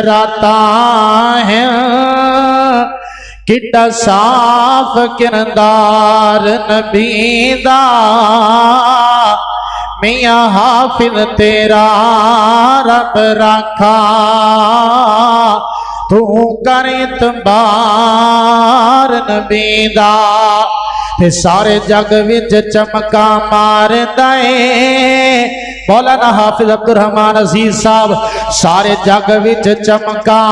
राता है किड्डा साफ किरदार नबी दा मियां हाफिज तेरा रब रखा तू कर इतबार नबी दा ते सारे जग विच चमका मारदा है मौलाना हाफिज अब्दुल रहमान अजीज साहब सारे जग विच चमका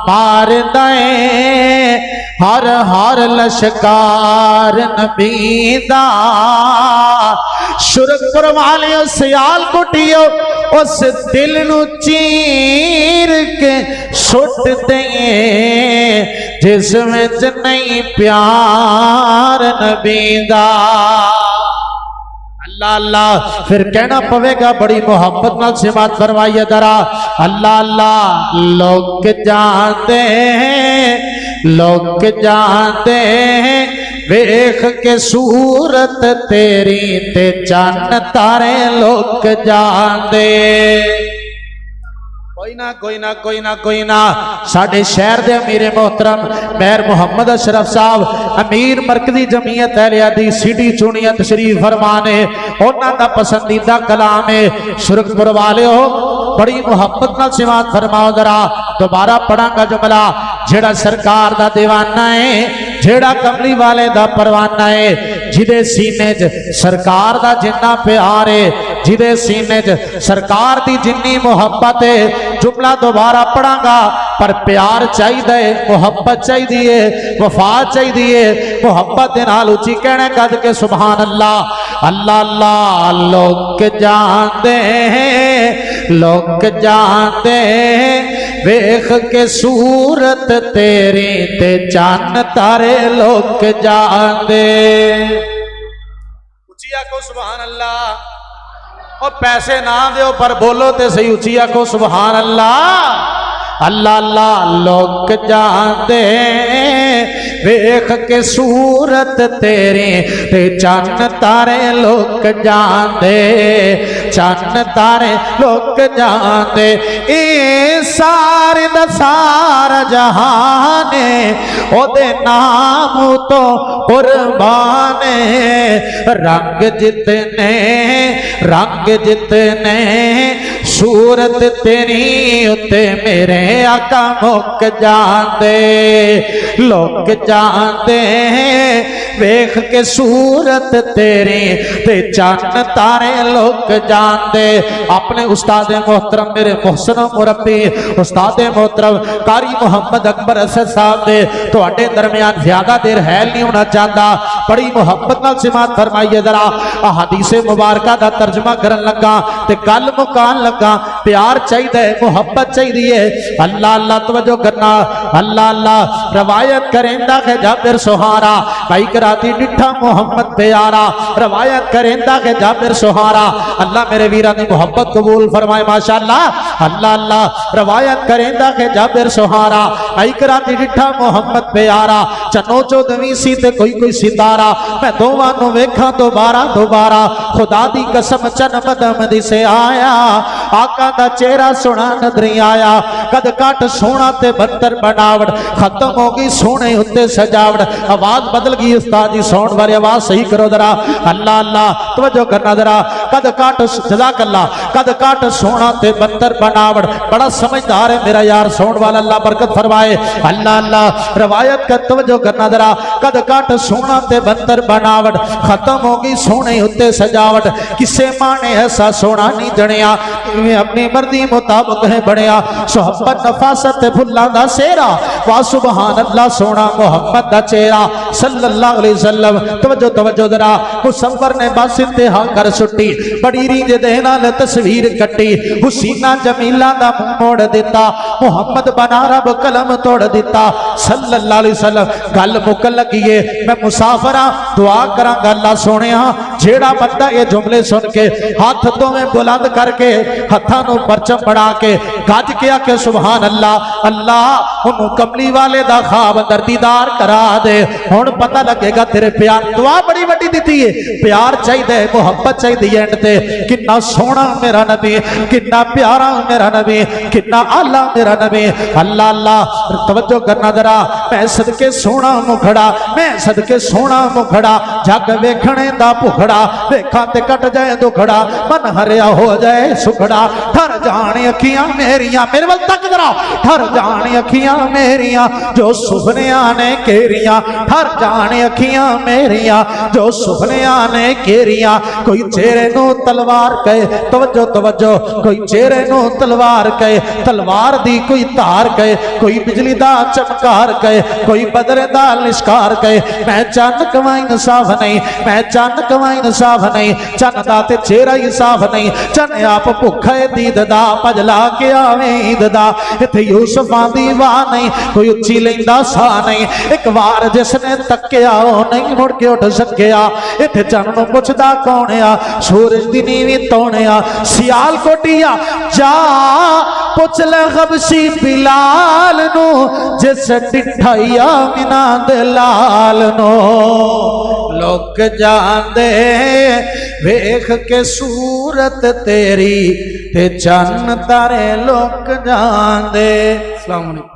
मारदा है हर हर लश्कार नबी दा सुरखपुर वाले सियाल कुटियो उस दिल नू चीर के सुट दे जिस विच नहीं प्यार नबी दा अल्लाह अल्लाह फिर कहना पवेगा बड़ी मोहब्बत नाल सिमात फरमाइए जरा अल्लाह अल्लाह लोग जानते हैं वेख के सूरत तेरी ते चन्न तारे लोग जानते कोई ना साडे शहर दे अमीर मोहतरम मेहर मोहम्मद अशरफ साहब अमीर मरकजी जमीयत अहले हदीस सिटी चुनिया तशरीफ फरमाने उन्हां दा पसंदीदा कलाम है सुरखपुर वाले हो बड़ी मोहब्बत नाल सिमात फरमाओ जरा दोबारा पढ़ांगा जुमला जेड़ा सरकार दा दीवाना है जेड़ा कमली वाले दा परवाना है जिदे सीने च सरकार दा जिन्ना प्यार है जिदे सीने च सरकार दी जिन्नी मोहब्बत है जुमला दोबारा पढ़ांगा पर प्यार चाहिए मोहब्बत चाहिए वफा चाहिए मोहब्बत दे नाल उची कहने कद के सुभान अल्लाह अल्लाह अल्लाह लोग जानते हैं वेख के सूरत तेरी ते चन्न तारे लोग जानते उची आखो सुभान अल्लाह और पैसे ना दो पर बोलो ते सही उची आखो सुभान अल्लाह अल्लाह अल्लाह लोग जानते वेख के सूरत तेरी ते चन्न तारे लोग जानते चन्न तारे लोग जानते ए सारे दा सारा जहाने ओदे नाम तो कुर्बान रंग जितने सूरत तेरी उत्ते मेरे आका मुक जानते लोग जानते वेख के सूरत तेरी ते चन्न तारे लोग जानते अपने उस्ताद मोहतरम मेरे मोहसन मुरब्बी उस्ताद मोहतरम कारी मोहम्मद अकबर असद साहब दे तुहाडे दरमियान ज्यादा देर है नहीं होना चाहता बड़ी मोहब्बत नाल सिमात फरमाइए जरा हदीसे मुबारका दा तर्जमा करन लगा ते गल मुकान लगा प्यार चाहिए मोहब्बत चाहिए अल्लाह अल्लाह तवज्जो करना अल्लाह अल्लाह रवायत करेंदा है जाबिर सुहारा भाई कराती डिठा मोहम्मद प्यारा रवायत करेंदा है जाबिर सुहारा अल्लाह मेरे वीरा दी मोहब्बत कबूल फरमाए माशाअल्लाह अल्लाह अल्लाह रवायत करेंदा है जाबिर सुहारा भाई कराती डिठा मोहम्मद प्यारा चनो चौदवी सी ते कोई सितारा मैं दोवां नूं वेखां दोबारा खुदा दी कसम चन मदम दी से आया आका दा चेहरा सोना नजरी आया कद काट सोना ते बदतर बनावट खत्म हो गई सोने उत्ते सजावट आवाज बदल गई उस्ताद जी साउंड वाली आवाज सही करो जरा अल्लाह अल्लाह तवज्जो करना जरा कद काट जज़ाक अल्लाह कद काट सोना ते बदतर बनावट बड़ा समझदार है मेरा यार साउंड वाला अल्लाह बरकत फरमाए अल्लाह अल्लाह रवायत का तवज्जो करना जरा कद काट सोना ते बदतर बनावट खत्म हो गई सोने उत्ते सजावट किसे माने ऐसा सोना नहीं जणिया अपनी मर्जी मुताबिक है बनया सोहबत नफासत फुल्लां दा सेहरा वा सुभान अल्लाह सोना मोहम्मद दा चेहरा सल्लल्लाहु अलैहि वसल्लम तवज्जो जरा मुसव्वर ने बस इंतहा कर सुट्टी बड़ी रींज दे नाल तस्वीर कट्टी हुसीना जमीला दा मुंह मोड़ दिता मोहम्मद बना रब कलम तोड़ दिता सल्लल्लाहु अलैहि वसल्लम गल मुकन लगी है मैं मुसाफरा दुआ करांगा अल्लाह सोनिया जेड़ा बंदा ये जुमले सुन के हाथ दोवें बुलंद करके हत्थां नूं परचम बना के गज के आके सुभान अल्लाह अल्लाह उन्होंने कमली वाले दा ख्वाब अंदर दीदार करा दे। हुण पता लगेगा तेरे प्यार। दुआ बड़ी वड्डी दी है, प्यार चाहिए, मुहब्बत चाहिए। एंड ते कितना सोहना मेरा नबी, कितना प्यारा मेरा नबी, कितना आला मेरा नबी। अल्लाह अल्लाह तवज्जो करना जरा। मैं सदके सोहना मुखड़ा, मैं सदके सोहना मुखड़ा, जग वेखणे दा भुखड़ा, वेखा ते कट जाए दुखड़ा, मन हरिया हो जाए सुखड़ा। ठर जाने अखियां मेरियां, मेरे वल तक जरा, ठर जाने अखियां मेरियां जो सुपनियां ने केरियां, ठर जाने अखियां मेरियां जो सुपनियां ने केरियां। कोई चेहरे नू तलवार कहे, तवज्जो तवज्जो, कोई चेहरे नू तलवार कहे, तलवार दी कोई धार कहे, कोई बिजली दा चमकार कहे, कोई बदरे दा लिशकार कहे। मैं चंद कमाई इंसाफ नहीं, मैं चंद कमाई इंसाफ नहीं, चंद दा ते चेहरा ही साफ नहीं। चंद आप भुखा दीद दा भजला के आवे ईद दा। इत्थे यूसुफां दी वाह नहीं, कोई उच्ची लैंदा सा नहीं। एक बार जिसने तक्या ओ नहीं मुड़ के उठ सकिया। इत्थे चंद नूं पुछदा कौन आ, सूरज दी नीवी तौण आ। सियाल कोटिया जा पुछ ले खबशी बिलाल नू, जिस डिठाइया मिना दे लाल नो। लोक जांदे वेख के सूरत तेरी, ते चन्न तारे लोक जांदे। अस्सलाम वालेकुम।